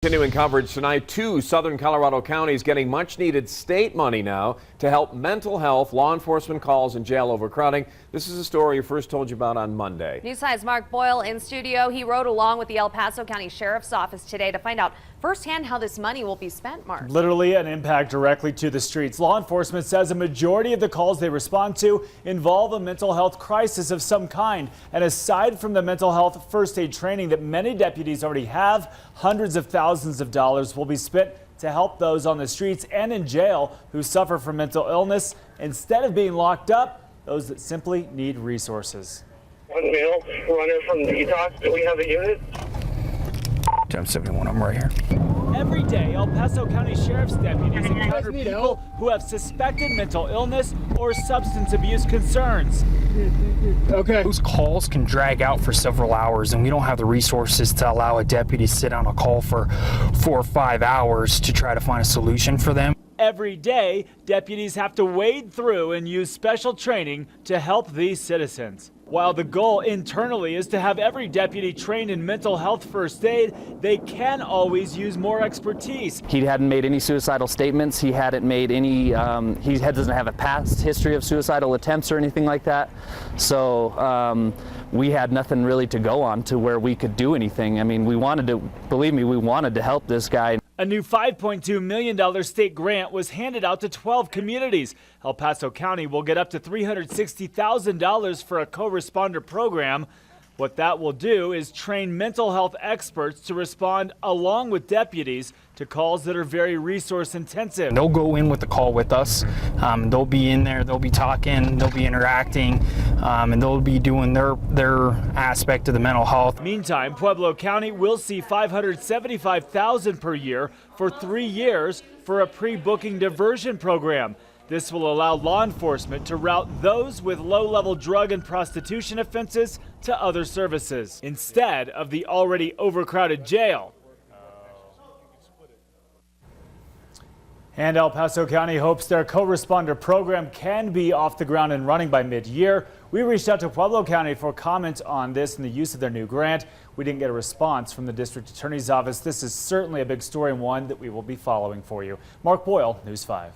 Continuing coverage tonight, 2 southern Colorado counties getting much needed state money now to help mental health, law enforcement calls, and jail overcrowding. This is a story we first told you about on Monday. News 5's Mark Boyle in studio. He rode along with the El Paso County Sheriff's Office today to find out firsthand how this money will be spent, Mark. Literally an impact directly to the streets. Law enforcement says a majority of the calls they respond to involve a mental health crisis of some kind. And aside from the mental health first aid training that many deputies already have, hundreds of thousands of dollars will be spent to help those on the streets and in jail who suffer from mental illness instead of being locked up, those that simply need resources. One male runner from the detox. Do we have a unit? 1071, I'm right here. Every day, El Paso County Sheriff's deputies encounter people who have suspected mental illness or substance abuse concerns. Okay. Those calls can drag out for several hours, and we don't have the resources to allow a deputy to sit on a call for 4 or 5 hours to try to find a solution for them. Every day, deputies have to wade through and use special training to help these citizens. While the goal internally is to have every deputy trained in mental health first aid, they can always use more expertise. He hadn't made any suicidal statements. He hadn't made any, he doesn't have a past history of suicidal attempts or anything like that. So we had nothing really to go on to where we could do anything. I mean, we wanted to, believe me, we wanted to help this guy. A new $5.2 million state grant was handed out to 12 communities. El Paso County will get up to $360,000 for a co-responder program. What that will do is train mental health experts to respond along with deputies to calls that are very resource intensive. They'll go in with the call with us. They'll be in there, they'll be talking, they'll be interacting, and they'll be doing their aspect of the mental health. Meantime, Pueblo County will see $575,000 per year for 3 years for a pre-booking diversion program. This will allow law enforcement to route those with low-level drug and prostitution offenses to other services instead of the already overcrowded jail. And El Paso County hopes their co-responder program can be off the ground and running by mid-year. We reached out to Pueblo County for comment on this and the use of their new grant. We didn't get a response from the district attorney's office. This is certainly a big story and one that we will be following for you. Mark Boyle, News 5.